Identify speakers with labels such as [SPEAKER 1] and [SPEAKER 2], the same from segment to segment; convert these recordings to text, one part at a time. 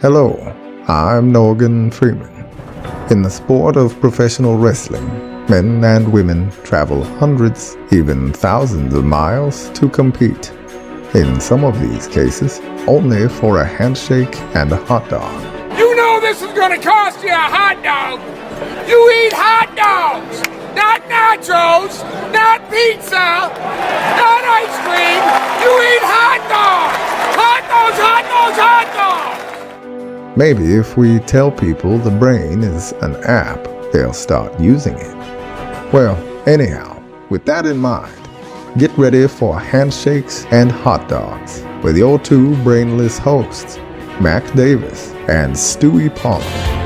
[SPEAKER 1] Hello, I'm Morgan Freeman. In the sport of professional wrestling, men and women travel hundreds, even thousands of miles to compete. In some of these cases, only for a handshake and a hot dog.
[SPEAKER 2] You know this is gonna cost you a hot dog! You eat hot dogs! Not nachos! Not pizza! Not ice cream! You eat hot dogs! Hot dogs, hot dogs, hot dogs!
[SPEAKER 1] Maybe if we tell people the brain is an app, they'll start using it. Well, anyhow, with that in mind, get ready for Handshakes and Hot Dogs with your two brainless hosts, Mac Davis and Stuie Palmer.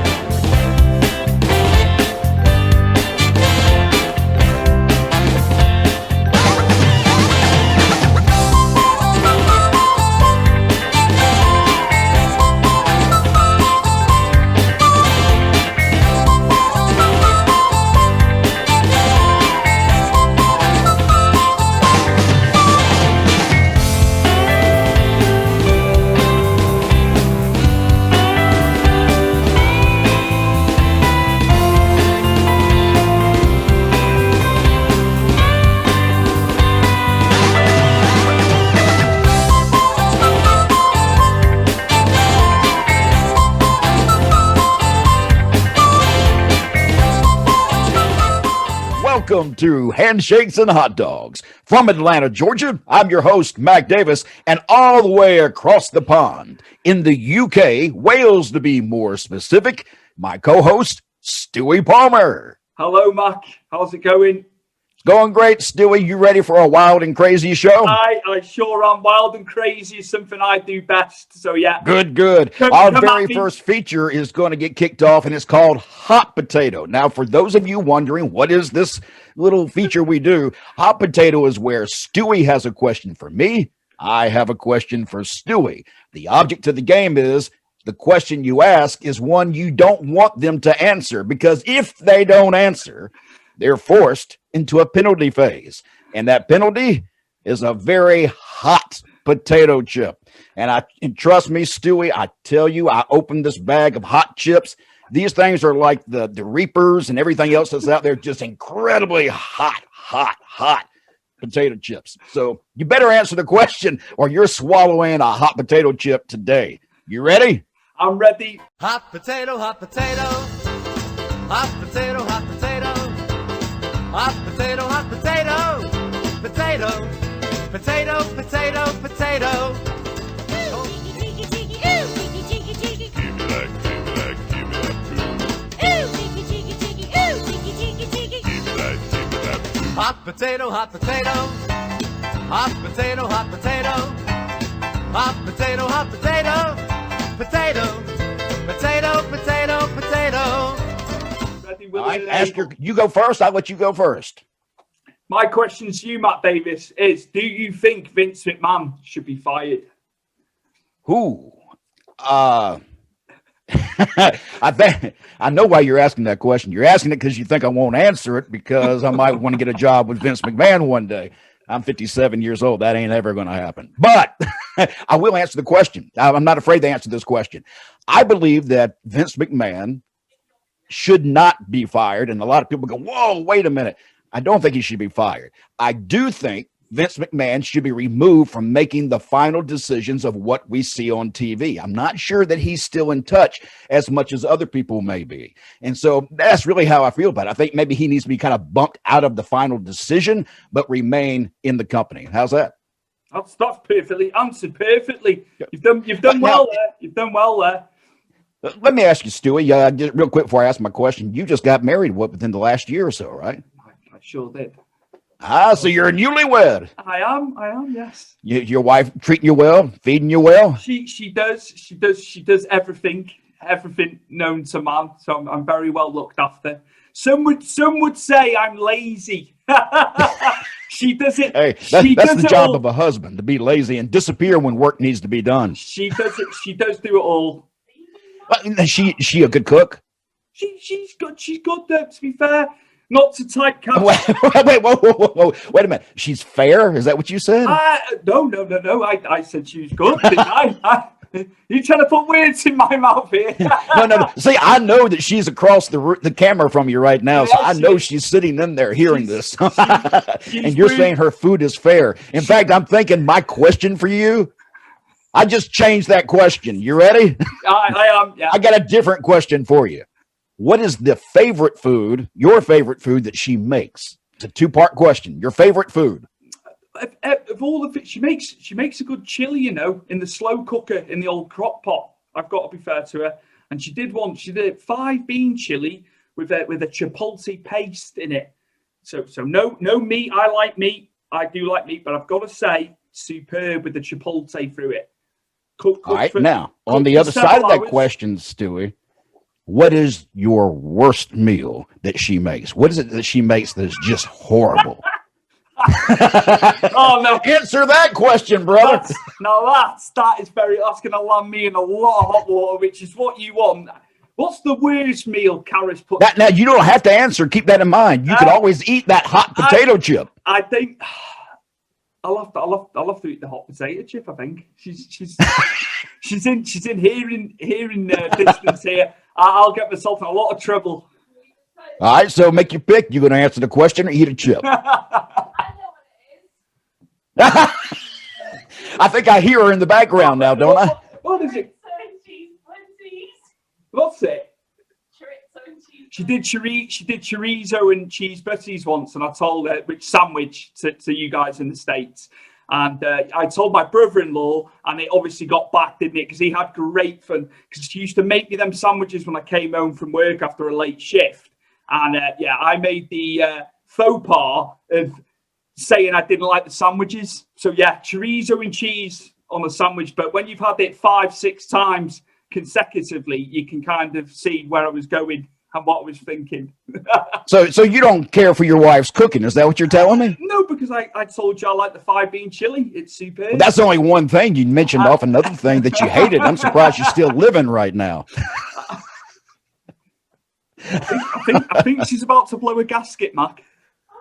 [SPEAKER 3] Welcome to Handshakes and Hot Dogs. From Atlanta, Georgia, I'm your host, Mac Davis, and all the way across the pond, in the UK, Wales to be more specific, my co-host, Stuie Palmer.
[SPEAKER 4] Hello, Mac. How's it going?
[SPEAKER 3] It's going great, Stuie. You ready for a wild and crazy show?
[SPEAKER 4] I sure am. Wild and crazy is something I do best, so yeah.
[SPEAKER 3] Good. Our very first feature is going to get kicked off, and it's called Hot Potato. Now, for those of you wondering, what is this little feature we do? Hot Potato is where Stuie has a question for me. I have a question for Stuie. The object of the game is the question you ask is one you don't want them to answer, because if they don't answer, they're forced into a penalty phase. And that penalty is a very hot potato chip. And trust me, Stuie, I tell you, I opened this bag of hot chips. These things are like the Reapers and everything else that's out there, just incredibly hot potato chips. So you better answer the question or you're swallowing a hot potato chip today. You ready?
[SPEAKER 4] I'm ready.
[SPEAKER 5] Hot potato, hot potato. Hot potato, hot potato. Hot potato, hot potato. Potato, potato, potato, potato. Hot potato, hot potato. Hot potato, hot potato. Hot potato, hot potato. Potato, potato, potato, potato.
[SPEAKER 4] Ready,
[SPEAKER 3] All right, you go first. I'll let you go first.
[SPEAKER 4] My question to you, Matt Davis, is do you think Vince McMahon should be fired?
[SPEAKER 3] Who? I know why you're asking that question. You're asking it because you think I won't answer it because I might want to get a job with Vince McMahon one day. I'm 57 years old. That ain't ever going to happen. But I will answer the question. I'm not afraid to answer this question. I believe that Vince McMahon should not be fired. And a lot of people go, whoa, wait a minute. I don't think he should be fired. I do think Vince McMahon should be removed from making the final decisions of what we see on TV. I'm not sure that he's still in touch as much as other people may be. And so that's really how I feel about it. I think maybe he needs to be kind of bumped out of the final decision, but remain in the company. How's that?
[SPEAKER 4] That's perfectly answered perfectly. You've done well there. You've done well there.
[SPEAKER 3] Let me ask you, Stuie, just real quick before I ask my question. You just got married within the last year or so, right?
[SPEAKER 4] I sure did.
[SPEAKER 3] So you're a newlywed.
[SPEAKER 4] I am, yes.
[SPEAKER 3] Your wife treating you well, feeding you well?
[SPEAKER 4] She does everything known to man. So I'm very well looked after. Some would say I'm lazy. She does it.
[SPEAKER 3] Hey, that's the job of a husband, to be lazy and disappear when work needs to be done.
[SPEAKER 4] She does it. She does do it all.
[SPEAKER 3] Is she a good cook?
[SPEAKER 4] She's good. She's good. To be fair, not to type cast.
[SPEAKER 3] Wait, whoa. Wait a minute. She's fair? Is that what you said?
[SPEAKER 4] No. I said she was good, didn't I? You trying to put words in my mouth here?
[SPEAKER 3] No. See, I know that she's across the camera from you right now, so I know she's sitting in there hearing this. And you're saying her food is fair. In fact, I'm thinking my question for you, I just changed that question. You ready?
[SPEAKER 4] I am, yeah.
[SPEAKER 3] I got a different question for you. What is the favorite food, your favorite food that she makes? It's a two-part question. Your favorite food.
[SPEAKER 4] Of all the she makes a good chili, in the slow cooker in the old crock pot. I've got to be fair to her. And she did a 5-bean chili with a chipotle paste in it. So no meat. I like meat. I do like meat, but I've got to say, superb with the chipotle through it. All right,
[SPEAKER 3] now on the other side of that question, Stuie, what is your worst meal that she makes? What is it that she makes that is just horrible?
[SPEAKER 4] Oh no!
[SPEAKER 3] Answer that question, brother.
[SPEAKER 4] That's going to land me in a lot of hot water, which is what you want. What's the worst meal Karis put?
[SPEAKER 3] Now you don't have to answer. Keep that in mind. You could always eat that hot potato chip.
[SPEAKER 4] I think I'll have to eat the hot potato chip. I think she's in hearing distance here. I'll get myself in a lot of trouble.
[SPEAKER 3] All right, so make your pick. You're going to answer the question or eat a chip. I think I hear her in the background now, don't I?
[SPEAKER 4] What is it? What's it? She did chorizo and cheese butties once, and I told her which sandwich to you guys in the States. And I told my brother-in-law, and it obviously got back, didn't it? Because he had great fun. Because she used to make me them sandwiches when I came home from work after a late shift. And I made the faux pas of saying I didn't like the sandwiches. So yeah, chorizo and cheese on a sandwich. But when you've had it 5-6 times consecutively, you can kind of see where I was going and what I was thinking.
[SPEAKER 3] So you don't care for your wife's cooking, is that what you're telling me?
[SPEAKER 4] No, because I told you I like the 5-bean chili. It's superb.
[SPEAKER 3] Well, that's only one thing. You mentioned off another thing that you hated. I'm surprised you're still living right now.
[SPEAKER 4] I think she's about to blow a gasket, Mac.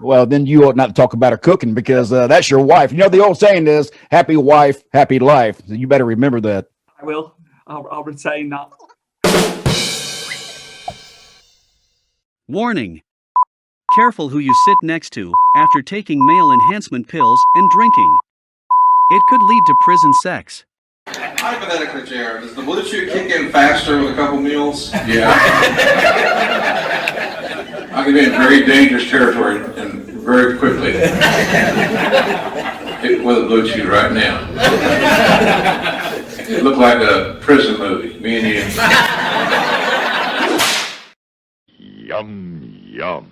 [SPEAKER 3] Well, then you ought not to talk about her cooking because that's your wife. You know, the old saying is, happy wife, happy life. So you better remember that.
[SPEAKER 4] I will. I'll retain that.
[SPEAKER 6] Warning. Careful who you sit next to after taking male enhancement pills and drinking. It could lead to prison sex.
[SPEAKER 7] Hypothetically, Jared, does the blue chew kick in faster with a couple meals? Yeah. I can be in very dangerous territory and very quickly. Hit with a blue chew right now. It looked like a prison movie, me and you.
[SPEAKER 8] Yum, yum.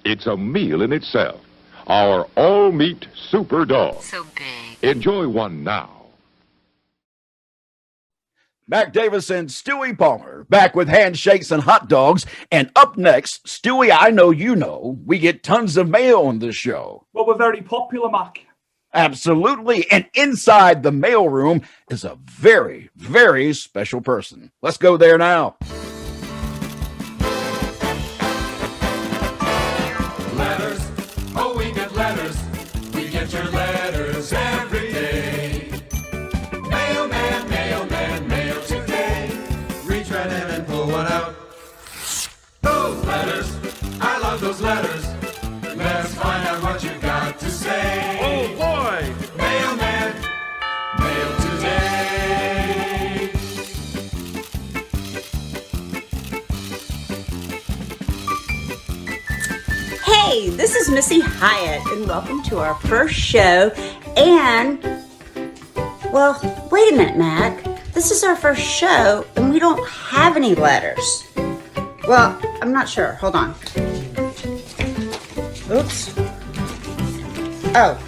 [SPEAKER 8] It's a meal in itself. Our all-meat super dog.
[SPEAKER 9] So big.
[SPEAKER 8] Enjoy one now.
[SPEAKER 3] Mac Davis and Stuie Palmer back with handshakes and hot dogs. And up next, Stuie, I know you know, we get tons of mail on this show.
[SPEAKER 4] Well, we're very popular, Mac.
[SPEAKER 3] Absolutely. And inside the mailroom is a very, very special person. Let's go there now.
[SPEAKER 2] Letters, oh, we get letters. We get your letters every day. Mailman, mailman, mail today. Reach right in and pull one out. Those letters, I love those letters. Let's find out what you got to say.
[SPEAKER 5] Oh boy!
[SPEAKER 2] Mailman, mail today.
[SPEAKER 9] Hey, this is Missy Hyatt, and welcome to our first show. And, well, wait a minute, Mac. This is our first show, and we don't have any letters. Well, I'm not sure. Hold on. Oops. Oh.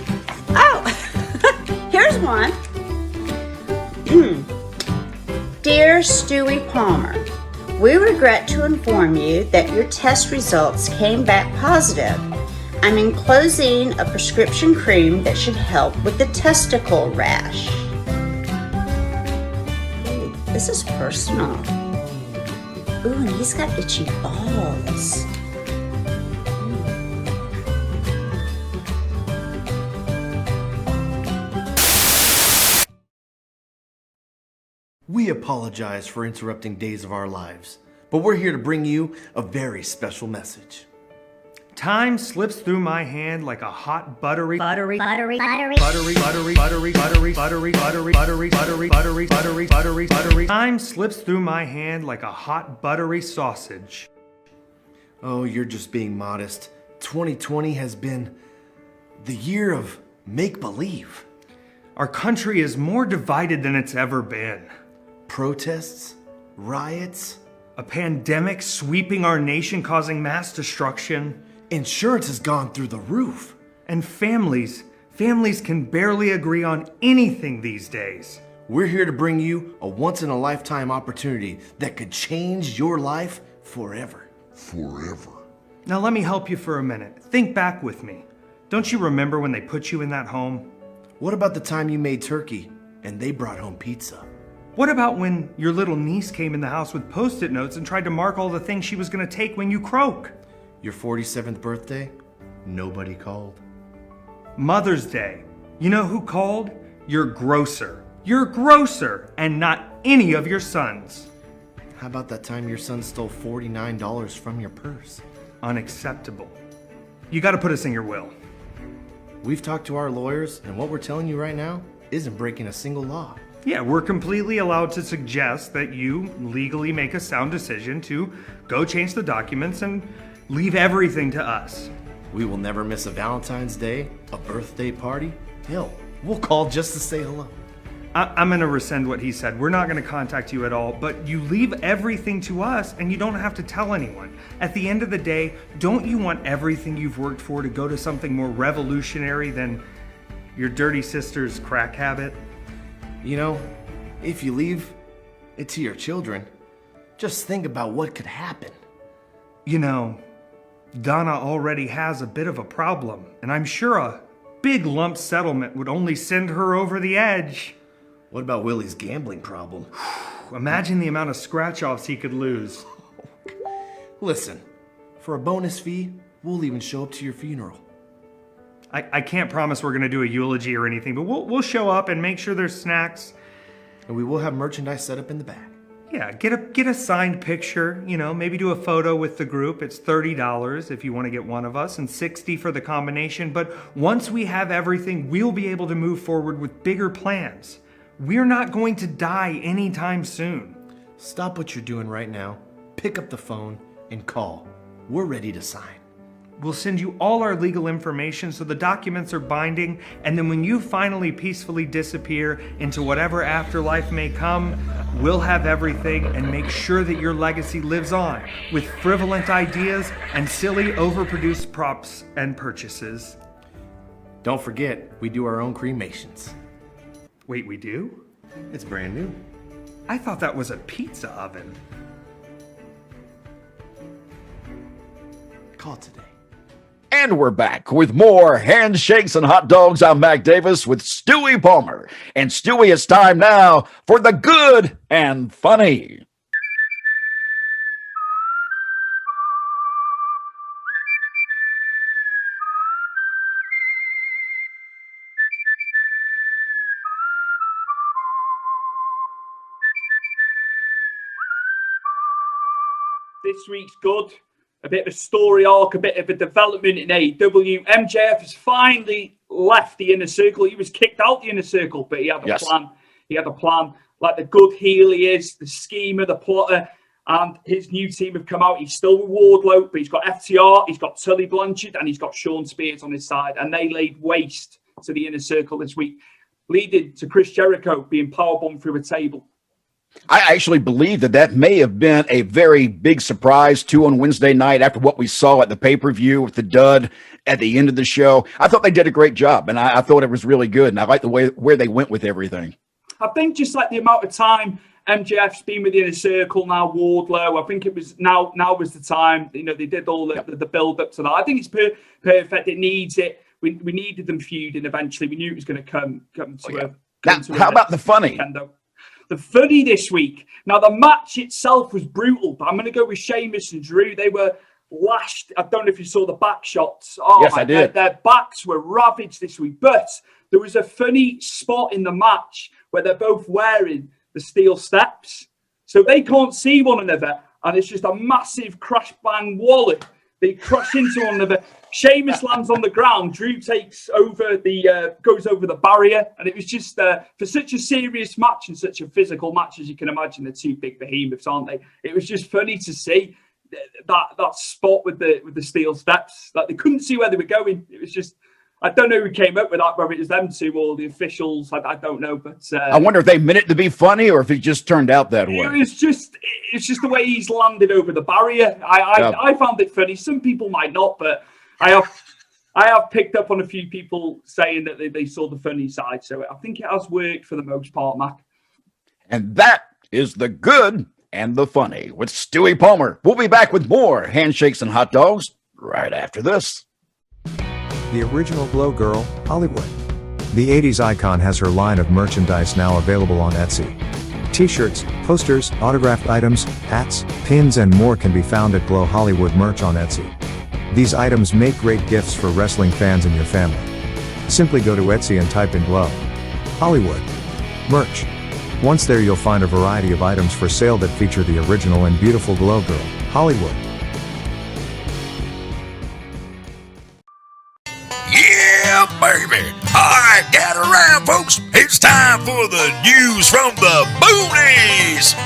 [SPEAKER 9] Here's one. Dear Stuie Palmer, we regret to inform you that your test results came back positive. I'm enclosing a prescription cream that should help with the testicle rash. Ooh, this is personal. Ooh, and he's got itchy balls.
[SPEAKER 10] We apologize for interrupting days of our lives, but we're here to bring you a very special message.
[SPEAKER 11] Time slips through my hand like a hot buttery
[SPEAKER 12] Buttery.
[SPEAKER 11] buttery buttery. Time slips through my hand like a hot buttery sausage.
[SPEAKER 10] Oh, you're just being modest. 2020 has been the year of make-believe.
[SPEAKER 11] Our country is more divided than it's ever been.
[SPEAKER 10] Protests, riots,
[SPEAKER 11] a pandemic sweeping our nation causing mass destruction.
[SPEAKER 10] Insurance has gone through the roof.
[SPEAKER 11] And families can barely agree on anything these days.
[SPEAKER 10] We're here to bring you a once-in-a-lifetime opportunity that could change your life forever.
[SPEAKER 1] Forever.
[SPEAKER 11] Now let me help you for a minute. Think back with me. Don't you remember when they put you in that home?
[SPEAKER 10] What about the time you made turkey and they brought home pizza?
[SPEAKER 11] What about when your little niece came in the house with Post-it notes and tried to mark all the things she was going to take when you croak?
[SPEAKER 10] Your 47th birthday? Nobody called.
[SPEAKER 11] Mother's Day. You know who called? Your grocer. Your grocer, and not any of your sons.
[SPEAKER 10] How about that time your son stole $49 from your purse?
[SPEAKER 11] Unacceptable. You got to put us in your will.
[SPEAKER 10] We've talked to our lawyers, and what we're telling you right now isn't breaking a single law.
[SPEAKER 11] Yeah, we're completely allowed to suggest that you legally make a sound decision to go change the documents and leave everything to us.
[SPEAKER 10] We will never miss a Valentine's Day, a birthday party. Hell, we'll call just to say hello.
[SPEAKER 11] I'm going to rescind what he said. We're not going to contact you at all, but you leave everything to us and you don't have to tell anyone. At the end of the day, don't you want everything you've worked for to go to something more revolutionary than your dirty sister's crack habit?
[SPEAKER 10] You know, if you leave it to your children, just think about what could happen.
[SPEAKER 11] You know, Donna already has a bit of a problem, and I'm sure a big lump settlement would only send her over the edge.
[SPEAKER 10] What about Willie's gambling problem?
[SPEAKER 11] Imagine the amount of scratch-offs he could lose.
[SPEAKER 10] Listen, for a bonus fee, we'll even show up to your funeral.
[SPEAKER 11] I can't promise we're going to do a eulogy or anything, but we'll show up and make sure there's snacks.
[SPEAKER 10] And we will have merchandise set up in the back.
[SPEAKER 11] Yeah, get a signed picture, you know, maybe do a photo with the group. It's $30 if you want to get one of us and $60 for the combination. But once we have everything, we'll be able to move forward with bigger plans. We're not going to die anytime soon.
[SPEAKER 10] Stop what you're doing right now, pick up the phone, and call. We're ready to sign.
[SPEAKER 11] We'll send you all our legal information so the documents are binding, and then when you finally peacefully disappear into whatever afterlife may come, we'll have everything and make sure that your legacy lives on with frivolent ideas and silly overproduced props and purchases.
[SPEAKER 10] Don't forget, we do our own cremations.
[SPEAKER 11] Wait, we do?
[SPEAKER 10] It's brand new.
[SPEAKER 11] I thought that was a pizza oven.
[SPEAKER 10] Call today.
[SPEAKER 3] And we're back with more Handshakes and Hot Dogs. I'm Mac Davis with Stuie Palmer. And Stuie, it's time now for the good and funny.
[SPEAKER 4] This week's good. A bit of a story arc, a bit of a development in AEW. MJF has finally left the inner circle. He was kicked out the inner circle, but he had a plan. He had a plan. Like the good heel he is, the schemer, the plotter, and his new team have come out. He's still with Wardlow, but he's got FTR, he's got Tully Blanchard, and he's got Sean Spears on his side. And they laid waste to the inner circle this week, leading to Chris Jericho being powerbombed through a table.
[SPEAKER 3] I actually believe that may have been a very big surprise, too, on Wednesday night after what we saw at the pay-per-view with the dud at the end of the show. I thought they did a great job, and I thought it was really good, and I like the way where they went with everything.
[SPEAKER 4] I think just like the amount of time MJF's been with the inner circle, now Wardlow, I think it was now was the time. You know, they did all the build-up to that. I think it's perfect. It needs it. We needed them feuding eventually. We knew it was going to come to
[SPEAKER 3] How about the funny?
[SPEAKER 4] Nintendo. The funny this week. Now, the match itself was brutal, but I'm going to go with Sheamus and Drew. They were lashed. I don't know if you saw the back shots. Oh,
[SPEAKER 3] yes, I did.
[SPEAKER 4] Their backs were ravaged this week. But there was a funny spot in the match where they're both wearing the steel steps. So they can't see one another, and it's just a massive crash bang wallop. They crash into one another. Sheamus lands on the ground. Drew takes over goes over the barrier, and it was just for such a serious match and such a physical match, as you can imagine, the two big behemoths, aren't they? It was just funny to see that spot with the steel steps. Like, they couldn't see where they were going. It was just, I don't know who came up with that, whether it was them two or the officials. I don't know, but
[SPEAKER 3] I wonder if they meant it to be funny or if it just turned out that way.
[SPEAKER 4] It's just the way he's landed over the barrier. I found it funny. Some people might not, but I have picked up on a few people saying that they saw the funny side. So I think it has worked for the most part, Mac.
[SPEAKER 3] And that is the good and the funny with Stuie Palmer. We'll be back with more Handshakes and Hot Dogs right after this.
[SPEAKER 12] The original Glow Girl, Hollywood. The 80s icon has her line of merchandise now available on Etsy. T-shirts, posters, autographed items, hats, pins and more can be found at Glow Hollywood merch on Etsy. These items make great gifts for wrestling fans and your family. Simply go to Etsy and type in Glow Hollywood merch. Once there, you'll find a variety of items for sale that feature the original and beautiful Glow Girl, Hollywood.
[SPEAKER 13] Yeah, baby. All right, gather around, folks. It's time for the news from the boonies.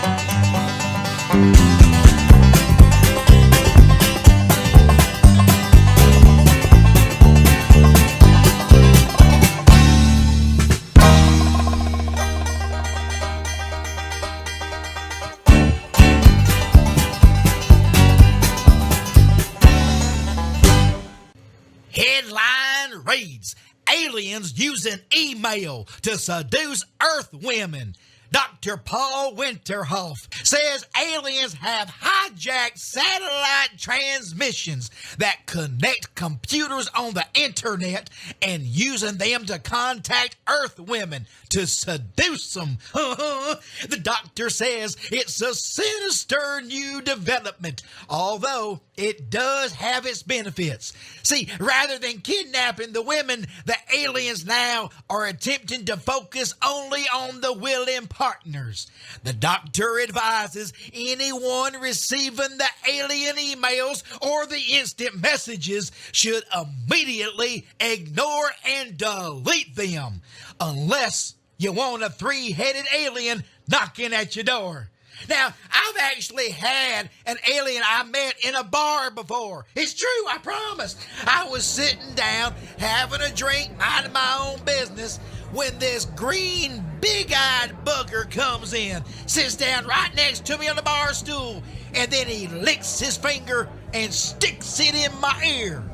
[SPEAKER 13] Headline reads, aliens using email to seduce Earth women. Dr. Paul Winterhoff says aliens have hijacked satellite transmissions that connect computers on the internet and using them to contact Earth women to seduce them. The doctor says it's a sinister new development, although it does have its benefits. See, rather than kidnapping the women, the aliens now are attempting to focus only on the willing partners. The doctor advises anyone receiving the alien emails or the instant messages should immediately ignore and delete them, unless you want a three-headed alien knocking at your door. Now, I've actually had an alien I met in a bar before. It's true, I promise. I was sitting down, having a drink, minding my own business, when this green, big-eyed bugger comes in, sits down right next to me on the bar stool, and then he licks his finger and sticks it in my ear.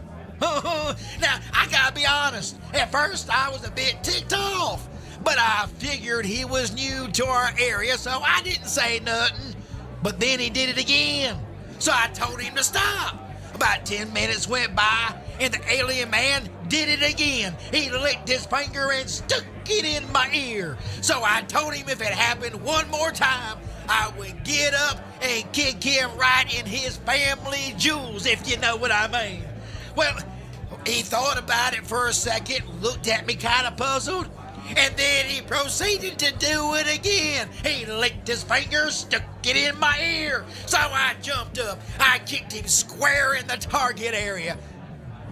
[SPEAKER 13] Now, I gotta be honest, at first I was a bit ticked off, but I figured he was new to our area, so I didn't say nothing. But then he did it again, so I told him to stop. About 10 minutes went by, and the alien man did it again. He licked his finger and stuck it in my ear. So I told him if it happened one more time, I would get up and kick him right in his family jewels, if you know what I mean. Well, he thought about it for a second, looked at me kind of puzzled, and then he proceeded to do it again. He licked his finger, stuck it in my ear. So I jumped up. I kicked him square in the target area.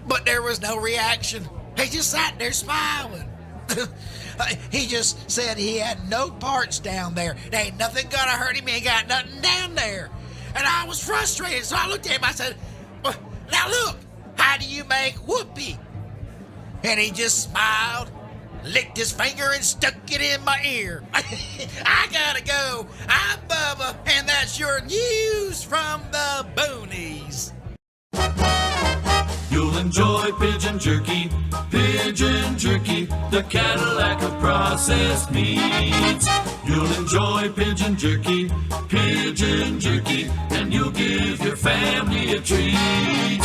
[SPEAKER 13] But there was no reaction. He just sat there smiling. He just said he had no parts down there. There ain't nothing gonna hurt him. He ain't got nothing down there. And I was frustrated, so I looked at him. I said, well, now look, how do you make whoopee? And he just smiled, licked his finger and stuck it in my ear. I gotta go. I'm Bubba, and that's your news from the boonies.
[SPEAKER 14] You'll enjoy pigeon jerky, the Cadillac of processed meats. You'll enjoy pigeon jerky, and you'll give your family a treat.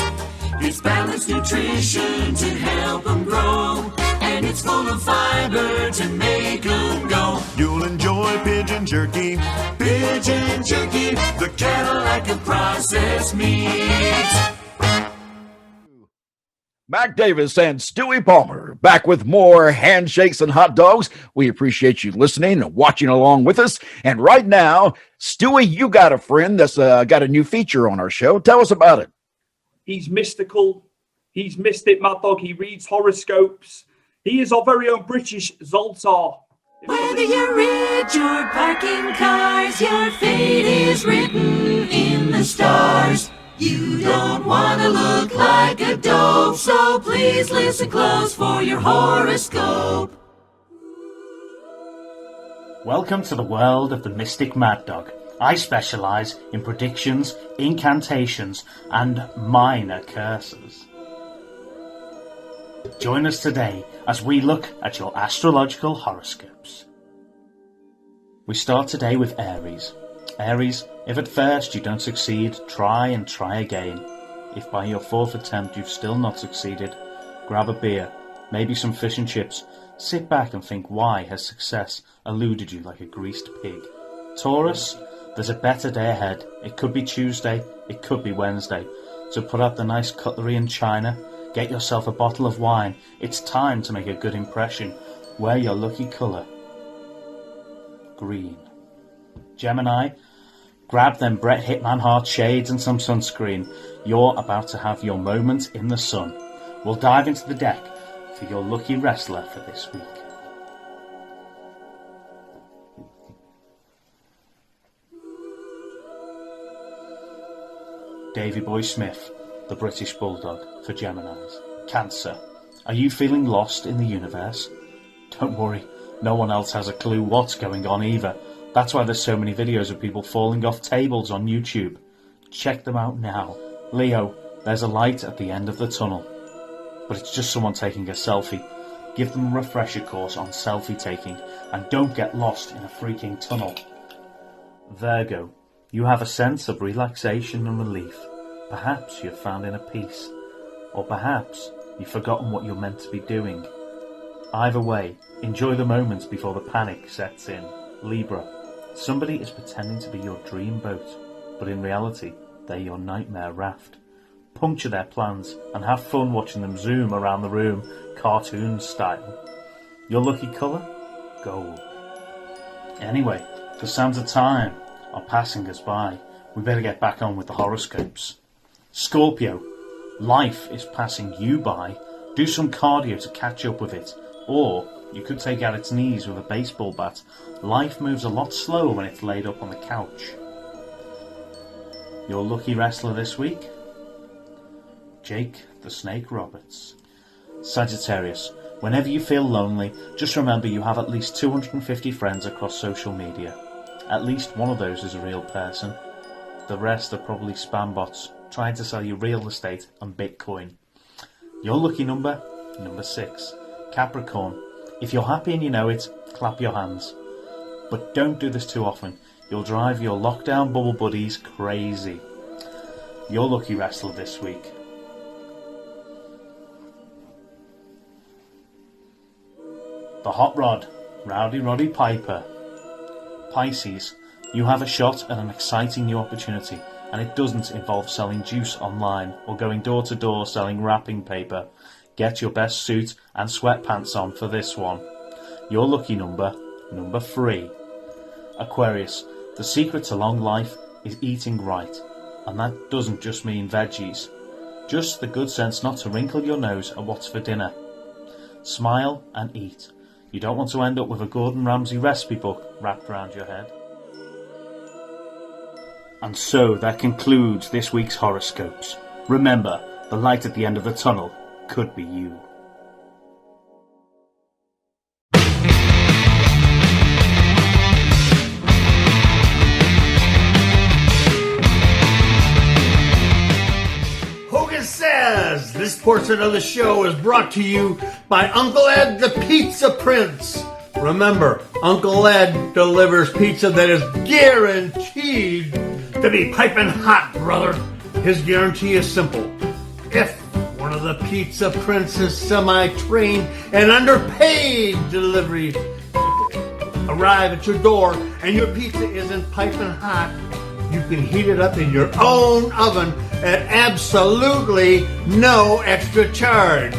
[SPEAKER 14] It's balanced nutrition to help them grow, and it's full of fiber to make them go. You'll enjoy pigeon jerky, the Cadillac of processed meats.
[SPEAKER 3] Mac Davis and Stuie Palmer back with more Handshakes and Hot Dogs. We appreciate you listening and watching along with us. And right now, Stuie, you got a friend that's got a new feature on our show. Tell us about it.
[SPEAKER 4] He's mystical. He's mystic, Mad Dog. He reads horoscopes. He is our very own British Zoltar.
[SPEAKER 14] Whether you're rich or parking cars, your fate is written in the stars. You don't want to look like a dope, so please listen close for your horoscope.
[SPEAKER 15] Welcome to the world of the Mystic Mad Dog. I specialise in predictions, incantations, and minor curses. Join us today as we look at your astrological horoscopes. We start today with Aries. Aries, if at first you don't succeed, try and try again. If by your fourth attempt you've still not succeeded, grab a beer, maybe some fish and chips, sit back and think why has success eluded you like a greased pig. Taurus, there's a better day ahead. It could be Tuesday, it could be Wednesday. So put out the nice cutlery and china, get yourself a bottle of wine. It's time to make a good impression. Wear your lucky colour. Green. Gemini, grab them Bret Hitman Hart shades and some sunscreen. You're about to have your moment in the sun. We'll dive into the deck for your lucky wrestler for this week. Davy Boy Smith, the British Bulldog for Geminis. Cancer, are you feeling lost in the universe? Don't worry, no one else has a clue what's going on either. That's why there's so many videos of people falling off tables on YouTube. Check them out now. Leo, there's a light at the end of the tunnel. But it's just someone taking a selfie. Give them a refresher course on selfie taking and don't get lost in a freaking tunnel. Virgo, you have a sense of relaxation and relief. Perhaps you've found inner peace. Or perhaps you've forgotten what you're meant to be doing. Either way, enjoy the moments before the panic sets in. Libra, somebody is pretending to be your dream boat, but in reality, they're your nightmare raft. Puncture their plans and have fun watching them zoom around the room, cartoon style. Your lucky colour? Gold. Anyway, the sands of time are passing us by. We better get back on with the horoscopes. Scorpio, life is passing you by. Do some cardio to catch up with it. Or you could take out its knees with a baseball bat. Life moves a lot slower when it's laid up on the couch. Your lucky wrestler this week? Jake the Snake Roberts. Sagittarius, whenever you feel lonely, just remember you have at least 250 friends across social media. At least one of those is a real person. The rest are probably spam bots trying to sell you real estate and Bitcoin. Your lucky number? Number 6. Capricorn, if you're happy and you know it, clap your hands. But don't do this too often. You'll drive your lockdown bubble buddies crazy. Your lucky wrestler this week? The Hot Rod, Rowdy Roddy Piper. Pisces, you have a shot at an exciting new opportunity, and it doesn't involve selling juice online or going door to door selling wrapping paper. Get your best suit and sweatpants on for this one. Your lucky number? Number 3. Aquarius, the secret to long life is eating right, and that doesn't just mean veggies. Just the good sense not to wrinkle your nose at what's for dinner. Smile and eat. You don't want to end up with a Gordon Ramsay recipe book wrapped around your head. And so that concludes this week's horoscopes. Remember, the light at the end of the tunnel could be you.
[SPEAKER 16] Hogan Says! This portion of the show is brought to you by Uncle Ed the Pizza Prince. Remember, Uncle Ed delivers pizza that is guaranteed to be piping hot, brother. His guarantee is simple. If one of the Pizza Prince's semi-trained and underpaid delivery people arrive at your door and your pizza isn't piping hot, you can heat it up in your own oven at absolutely no extra charge.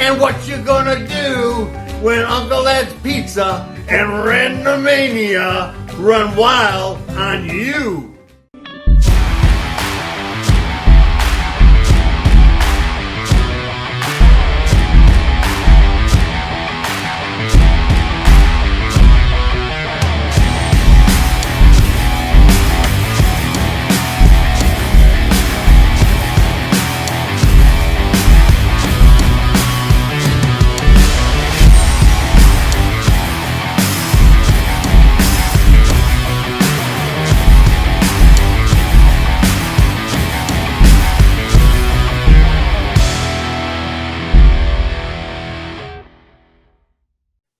[SPEAKER 16] And what you gonna do when Uncle Ed's Pizza and Randomania run wild on you?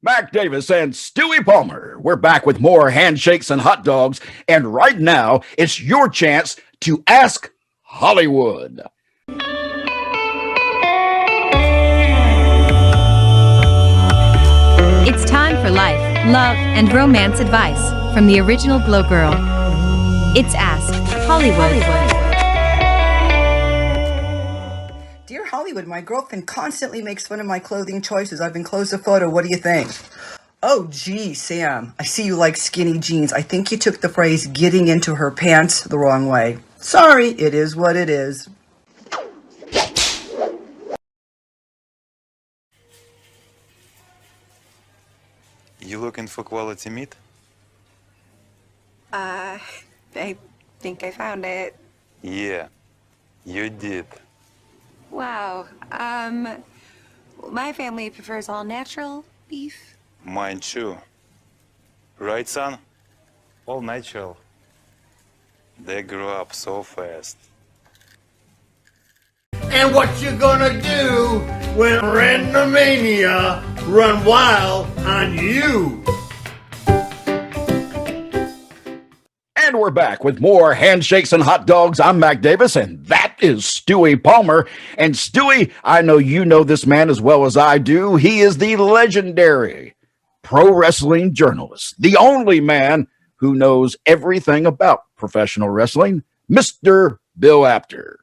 [SPEAKER 3] Mac Davis and Stuie Palmer. We're back with more handshakes and hot dogs. And right now, it's your chance to ask Hollywood.
[SPEAKER 17] It's time for life, love, and romance advice from the original Glow Girl. It's Ask Hollywood.
[SPEAKER 18] Dear Hollywood, my girlfriend constantly makes fun of my clothing choices. I've enclosed a photo. What do you think? Oh, gee, Sam, I see you like skinny jeans. I think you took the phrase getting into her pants the wrong way. Sorry, it is what it is.
[SPEAKER 19] You looking for quality meat?
[SPEAKER 20] I think I found it.
[SPEAKER 19] Yeah, you did.
[SPEAKER 20] Wow. My family prefers all natural beef.
[SPEAKER 19] Mine too. Right, son? All natural. They grow up so fast.
[SPEAKER 16] And what you gonna do when Randomania run wild on you?
[SPEAKER 3] And we're back with more handshakes and hot dogs. I'm Mac Davis, and that is Stuie Palmer. And Stuie, I know you know this man as well as I do. He is the legendary pro wrestling journalist, the only man who knows everything about professional wrestling, Mr. Bill Apter.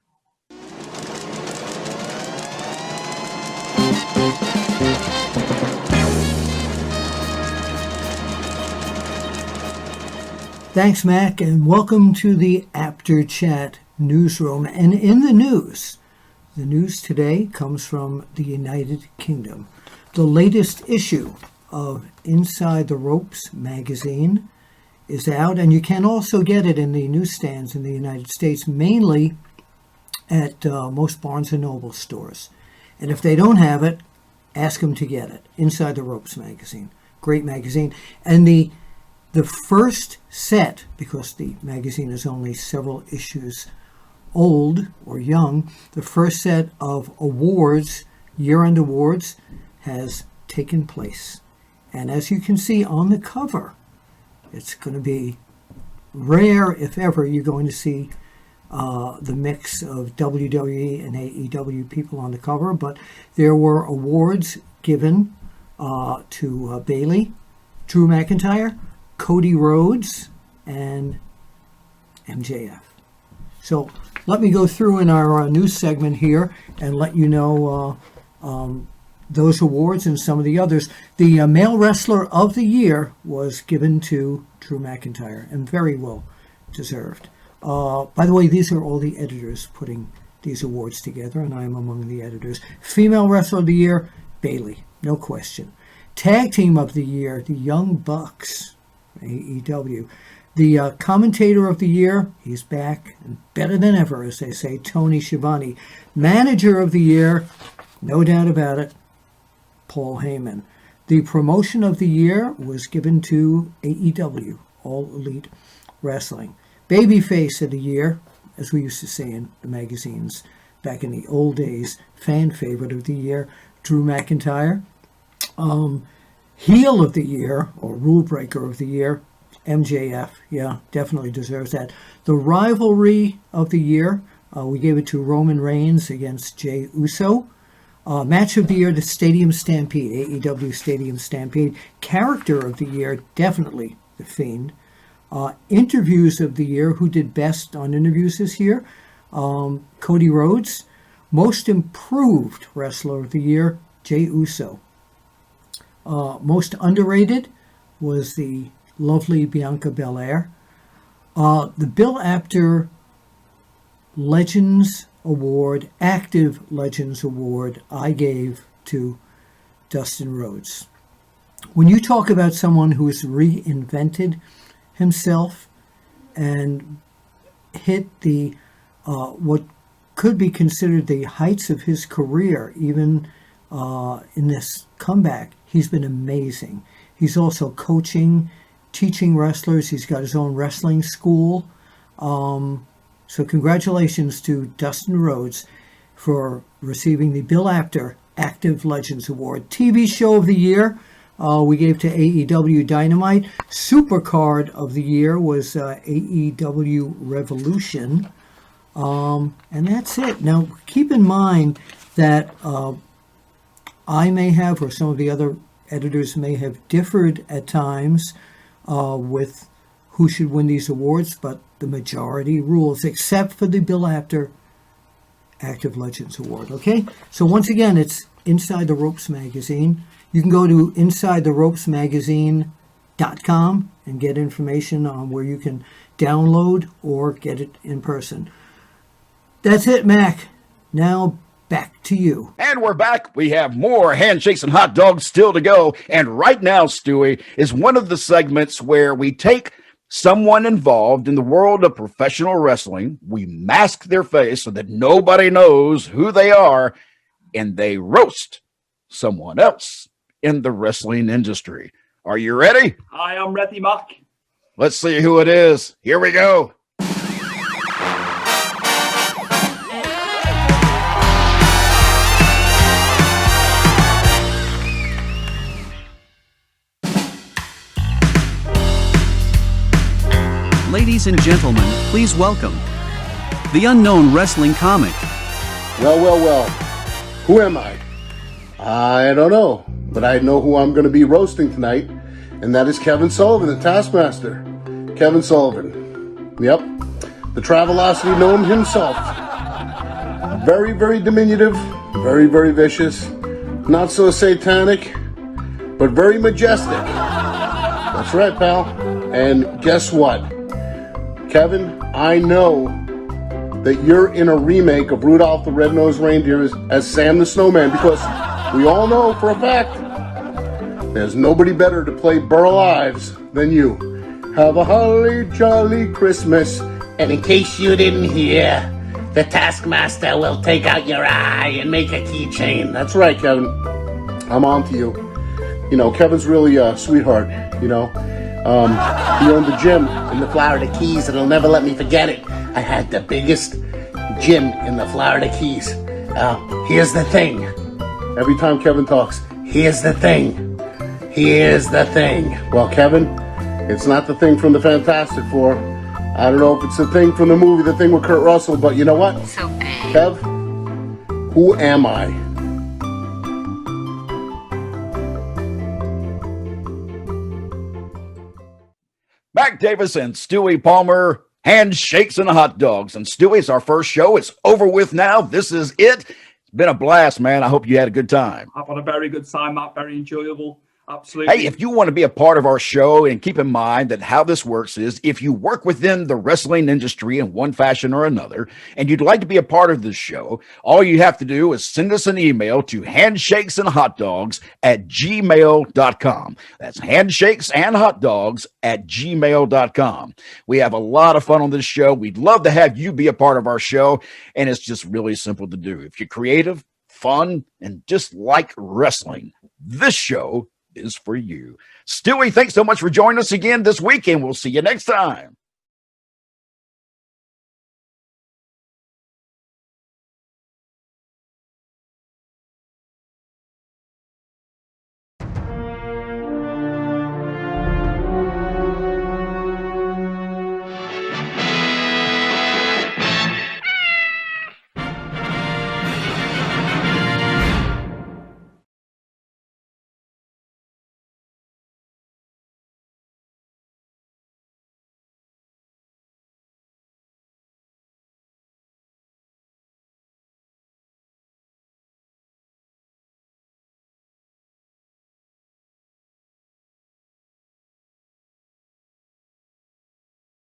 [SPEAKER 21] Thanks, Mac, and welcome to the Apter Chat newsroom. And in the news today comes from the United Kingdom. The latest issue of Inside the Ropes magazine is out, and you can also get it in the newsstands in the United States, mainly at most Barnes & Noble stores. And if they don't have it, ask them to get it. Inside the Ropes magazine. Great magazine. And the first set, because the magazine is only several issues old or young, the first set of awards, year-end awards, has taken place. And as you can see on the cover, it's going to be rare, if ever, you're going to see the mix of WWE and AEW people on the cover, but there were awards given to Bayley, Drew McIntyre, Cody Rhodes, and MJF. So let me go through in our news segment here and let you know those awards and some of the others. The Male Wrestler of the Year was given to Drew McIntyre, and very well deserved. By the way, these are all the editors putting these awards together, and I am among the editors. Female Wrestler of the Year, Bayley, no question. Tag Team of the Year, the Young Bucks, AEW. The Commentator of the Year, he's back and better than ever, as they say, Tony Schiavone. Manager of the Year, no doubt about it, Paul Heyman. The Promotion of the Year was given to AEW, All Elite Wrestling. Babyface of the Year, as we used to say in the magazines back in the old days, Fan Favorite of the Year, Drew McIntyre. Heel of the Year, or Rule Breaker of the Year, MJF. Yeah, definitely deserves that. The Rivalry of the Year, we gave it to Roman Reigns against Jey Uso. Match of the Year, the Stadium Stampede, AEW Stadium Stampede. Character of the Year, definitely The Fiend. Interviews of the Year, who did best on interviews this year? Cody Rhodes. Most Improved Wrestler of the Year, Jey Uso. Most underrated was the lovely Bianca Belair. The Bill Apter Legends Award, Active Legends Award, I gave to Dustin Rhodes. When you talk about someone who has reinvented himself and hit the what could be considered the heights of his career, even in this comeback, he's been amazing. He's also coaching, teaching wrestlers. He's got his own wrestling school. So congratulations to Dustin Rhodes for receiving the Bill Apter Active Legends Award. TV Show of the Year, we gave to AEW Dynamite. Supercard of the Year was AEW Revolution. And that's it. Now, keep in mind that I may have, or some of the other editors may have differed at times with who should win these awards, but the majority rules, except for the Bill Apter Active Legends Award. Okay? So once again, it's Inside the Ropes Magazine. You can go to InsideTheRopesMagazine.com and get information on where you can download or get it in person. That's it, Mac. Now back to you.
[SPEAKER 3] And we're back. We have more handshakes and hot dogs still to go. And right now, Stuie, is one of the segments where we take someone involved in the world of professional wrestling, we mask their face so that nobody knows who they are, and they roast someone else in the wrestling industry. Are you ready?
[SPEAKER 4] I am ready, Mark.
[SPEAKER 3] Let's see who it is. Here we go.
[SPEAKER 6] Ladies and gentlemen, please welcome the unknown wrestling comic.
[SPEAKER 22] Well. Who am I? I don't know, but I know who I'm going to be roasting tonight, and that is Kevin Sullivan, the Taskmaster. Kevin Sullivan. Yep. The Travelocity gnome himself. Very, very diminutive, very, very vicious, not so satanic, but very majestic. That's right, pal. And guess what? Kevin, I know that you're in a remake of Rudolph the Red-Nosed Reindeer as Sam the Snowman, because we all know for a fact there's nobody better to play Burl Ives than you. Have a holly jolly Christmas.
[SPEAKER 23] And in case you didn't hear, the Taskmaster will take out your eye and make a keychain.
[SPEAKER 22] That's right, Kevin. I'm on to you. You know, Kevin's really a sweetheart, you know. He owned the gym
[SPEAKER 23] in the Florida Keys, and he'll never let me forget it. I had the biggest gym in the Florida Keys. Here's the thing.
[SPEAKER 22] Every time Kevin talks,
[SPEAKER 23] here's the thing. Here's the thing.
[SPEAKER 22] Well, Kevin, it's not the thing from the Fantastic Four. I don't know if it's the thing from the movie, the thing with Kurt Russell, but you know what?
[SPEAKER 23] So bad.
[SPEAKER 22] Kev, who am I?
[SPEAKER 3] Mac Davis and Stuie Palmer, handshakes and hot dogs. And Stuie, it's our first show. It's over with now. This is it. It's been a blast, man. I hope you had a good time.
[SPEAKER 4] I've had a very good time, Matt. Very enjoyable. Absolutely.
[SPEAKER 3] Hey, if you want to be a part of our show, and keep in mind that how this works is if you work within the wrestling industry in one fashion or another, and you'd like to be a part of this show, all you have to do is send us an email to handshakesandhotdogs@gmail.com. That's handshakesandhotdogs@gmail.com. We have a lot of fun on this show. We'd love to have you be a part of our show, and it's just really simple to do. If you're creative, fun, and just like wrestling, this show is for you. Stuie, thanks so much for joining us again this week, and we'll see you next time.